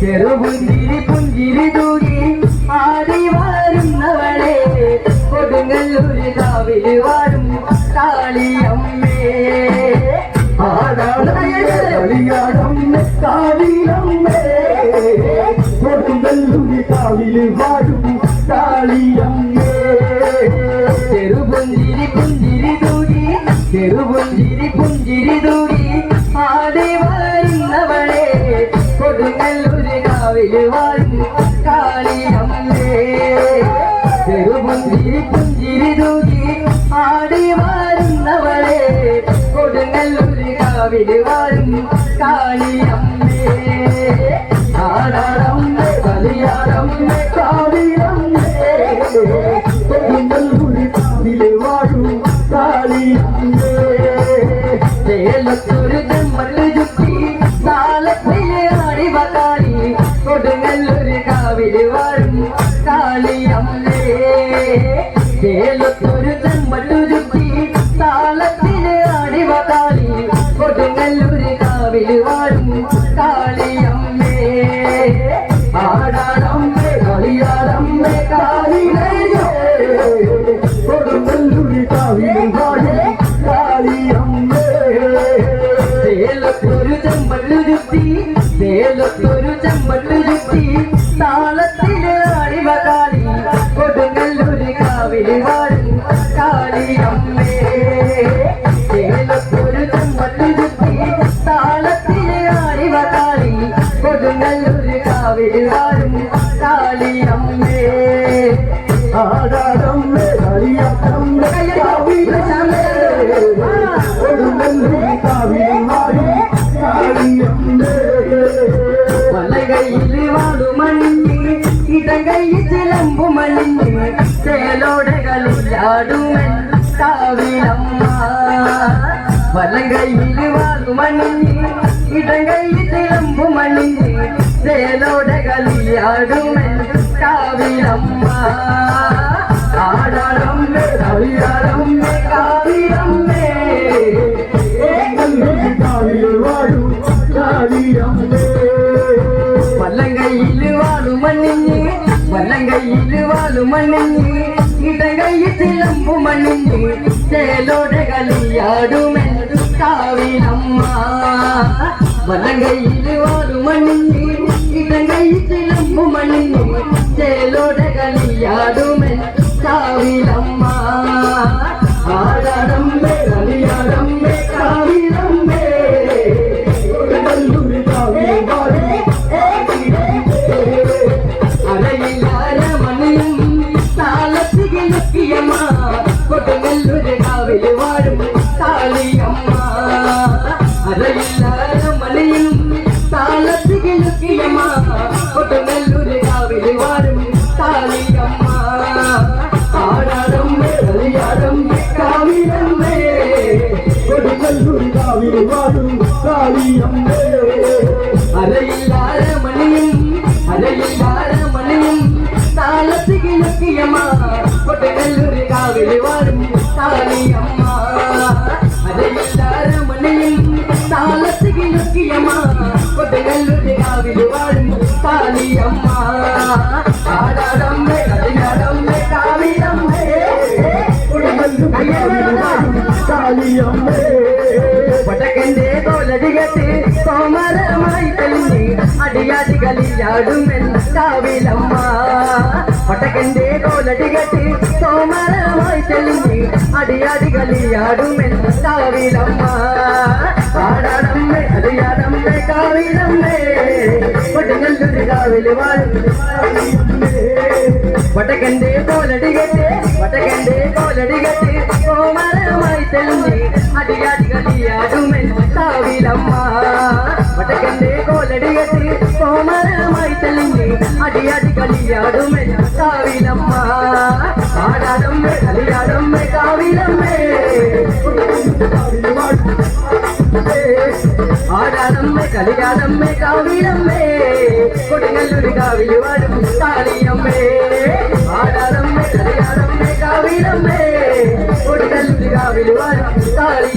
ചെറുപുഞ്ചിരി പുഞ്ചിരി തൂകി ആടി വാരുന്നവളെ കൊടുങ്ങല്ലൂര് കാവില് വാരും കാളിയമ്മേ കളിയാടമ്മേ കാളിയമ്മേ കൊടുങ്ങല്ലൂര് കാവില് വാരും കാളിയമ്മേ ചെറുപുഞ്ചിരി പുഞ്ചിരി തൂകി ചെറുപുഞ്ചിരി പുഞ്ചിരി തൂകി ആടി വാരുന്നവളെ കൊടുങ്ങല്ലൂര് കാവില് വാരും കാളിയമ്മേ ചെറുപുഞ്ചിരി പുഞ്ചിരി തൂകി ആടി വാരുന്നവളെ കൊടുങ്ങല്ലൂര് കാവില് വാരും കാളിയമ്മേ ആടാടമ്മേ കളിയാടമ്മേ കാളിയമ്മേ കൊടുങ്ങല്ലൂര് കാവില് വാരും കാളിയമ്മേ ചേലത്തൊരു ചെമ്മല് ചുറ്റി താളത്തിലെ അടിവകാളി കൊടുങ്ങല്ലൂര് കാവില് വാഴും കാളിയമ്മേ ചേലത്തൊരു ചെമ്മല് ചുറ്റി താളത്തിലെ അടിവകാളി കൊടുങ്ങല്ലൂര് കാവില് വാഴും കാളിയമ്മേ ആടാടമ്മേ കളിയാടമ്മേ കാളിയമ്മേ കൊടുങ്ങല്ലൂര് കാവില് വാഴും കാളിയമ്മേ ചേലത്തൊരു ചെമ്പല്ലു ചുറ്റി ചേലത്തൊരു ചെമ്പല്ലു ചുറ്റി താളത്തിലെ അടിവകാളി കൊടുങ്ങല്ലൂര് കാവില് വാഴും കാളിയമ്മേ ചേലത്തൊരു ചെമ്പല്ലു ചുറ്റി താളത്തിലെ അടിവകാളി കൊടുങ്ങല്ലൂര് കാവില് വാഴും കാളിയമ്മേ ആടാടമ്മേ കളിയാടമ്മേ കാവിലമ്മേ കൊടുങ്ങല്ലൂര് കാവില് വാഴും കാളിയമ്മേ വലകയില് വാടുമണിഞ്ഞ് ഇടകൈ ചിലമ്പുമണിഞ്ഞ് ചേലോടെ കളിയാടുമൻ കാവിലമ്മ വലകയില് വാടുമണിഞ്ഞ് ഇടകൈ ചിലമ്പുമണിഞ്ഞ് ചേലോടെ കളിയാടുമൻ കാവിലമ്മ ആടാടമ്മേ കളിയാടമ്മേ കാവിലമ്മേ കാവില് വാഴും കാളിയമ്മേ വല്ലങ്കയില് വാളുമണിഞ്ഞ് വല്ലങ്കയില് വാളുമണിഞ്ഞ് ഇടകൈ ചിലമ്പുമണിഞ്ഞ് ചേലോടെ കളിയാടുമൻ കാവിലമ്മ വല്ലങ്കയില് വാളുമണിഞ്ഞ് ഇടകൈ ചിലമ്പുമണിഞ്ഞ് ചേലോടെ കളിയാടുമൻ കാവിലമ്മ ആടാടമ്മേ കളിയാടമ്മേ കാവിലമ്മേ കൊടുങ്ങല്ലൂര് കാവില് വാഴും അരയിലാരമണിയും താളത്തികിലക്കിയമ്മ കൊടുങ്ങല്ലൂര് കാവില് വാഴും കാളിയമ്മ അരയിലാരമണിയും താളത്തികിലക്കിയമ്മ കൊടുങ്ങല്ലൂര് കാവില് വാഴും കാളിയമ്മ ആടാടമ്മേ കളിയാടമ്മേ കാവിലമ്മേ കൊടുങ്ങല്ലൂര് കാവില് വാഴും കാളിയമ്മേ അരയിലാരമണിയും താളത്തികിലക്കിയമ്മ കൊടുങ്ങല്ലൂര് കാവില് വാഴും കാളിയമ്മ അരയിലാരമണിയും താളത്തികിലക്കിയമ്മ കൊടുങ്ങല്ലൂര് കാവില് വാഴും കാളിയമ്മ ആടാടമ്മേ കളിയാടമ്മേ കാവിലമ്മേ കൊടുങ്ങല്ലൂര് കാവില് വാഴും കാളിയമ്മേ പടക്കന്റെ തോലടികത്ത് കോമരമായി തെളിഞ്ഞ് അടിയാടി കളിയാടുമെൻ കാവിലമ്മ പടക്കന്റെ തോലടികത്ത് കോമരമായി തെളിഞ്ഞ് അടിയാടി കളിയാടുമെൻ കാവിലമ്മ ആടാടമ്മേ കളിയാടമ്മേ കാവിലമ്മേ കൊടുങ്ങല്ലൂര് കാവില് വാഴും വടക്കന്റെ തോലടികത്ത് കോമരമായി തെളിഞ്ഞ് അടിയാടി കളിയാടുമെൻ കാവിലമ്മ വടക്കന്റെ കോലടികത്ത് കോമരമായി തെളിഞ്ഞ് അടിയാടി കളിയാടുമെൻ കാവിലമ്മ ആടാടമ്മേ കളിയാടമ്മേ കാവിലമ്മേ ആടാടമ്മേ കളിയാടമ്മേ കാവിലമ്മേ കൊടുങ്ങല്ലൂര് കാവില് വാഴും കാളിയമ്മേ ആടാടമ്മേ കളിയാടമ്മേ കാവിലമ്മേ കൊടുങ്ങല്ലൂര് കാവില് വാഴും കാളി